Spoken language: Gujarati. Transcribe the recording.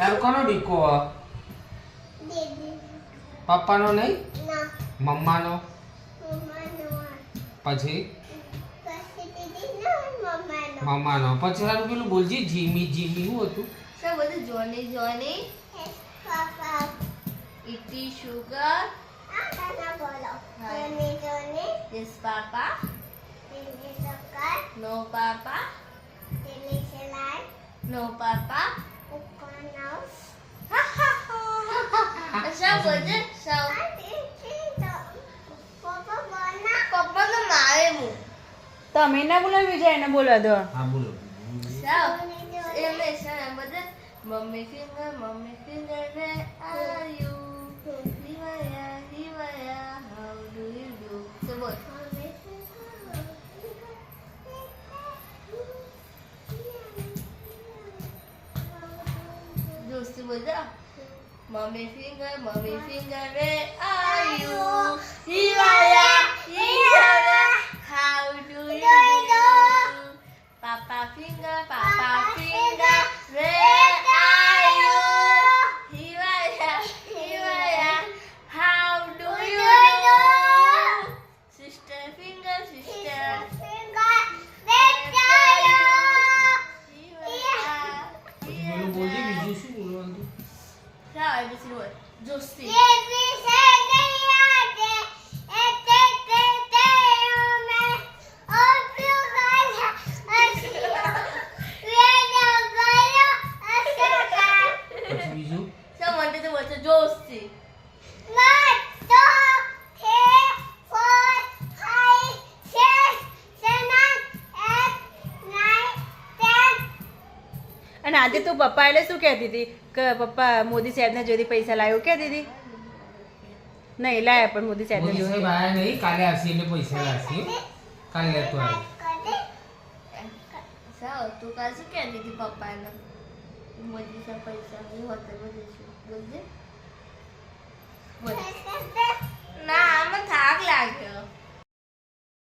તાર કોનો ડીકો દીદી પપ્પાનો નહીં ના મમ્માનો મમ્માનો પછી પછી દીદી ના મમ્માનો મમ્માનો પછી તારું પેલું બોલજી જીમી જીમી શું હતું સર બધું જોની જોની પાપા ઇટી સુગર આ ગાના બોલો હા. જોની જોની યસ પાપા દીદી સક્કર નો પાપા દીદી સલાડ નો પાપા ઉપરનો સર બોલજે સર આ દીદી તો પપ્પા બોલના પપ્પા તો મારે હું તમે ના બોલો વિજય એને બોલો દો હા બોલો સર એમને સર એમ બધે mummy finger where are you હિવાયા હાઉ ડુ યુ ડુ સો બોલ દોસ્તી બોલ જા mummy finger where are you હિવાયા how do you do papa finger where are you હિવાયા how do you do sister finger પછી પેલું બોલજી બીજું શું બોલવાનું હા એબીસી બોલ દોસ્તી પછી બીજું સર મને તો બોલશે દોસ્તી અને આજે તું પપ્પા એટલે શું કહેતી હતી કે પપ્પા મોદી સાહેબને જોડી પૈસા લાવ્યો કહેતી હતી નહીં લાયા પણ મોદી સાહેબને મોદી સાહેબ જોડે આયા નહીં કાલે આવશે એટલે પૈસા લાવશે કાલે લેતો આવે સર તું કાલ શું કહેતી હતી પપ્પાને મોદી સાહેબ પૈસા નહીં હોતા બધું શું બોલ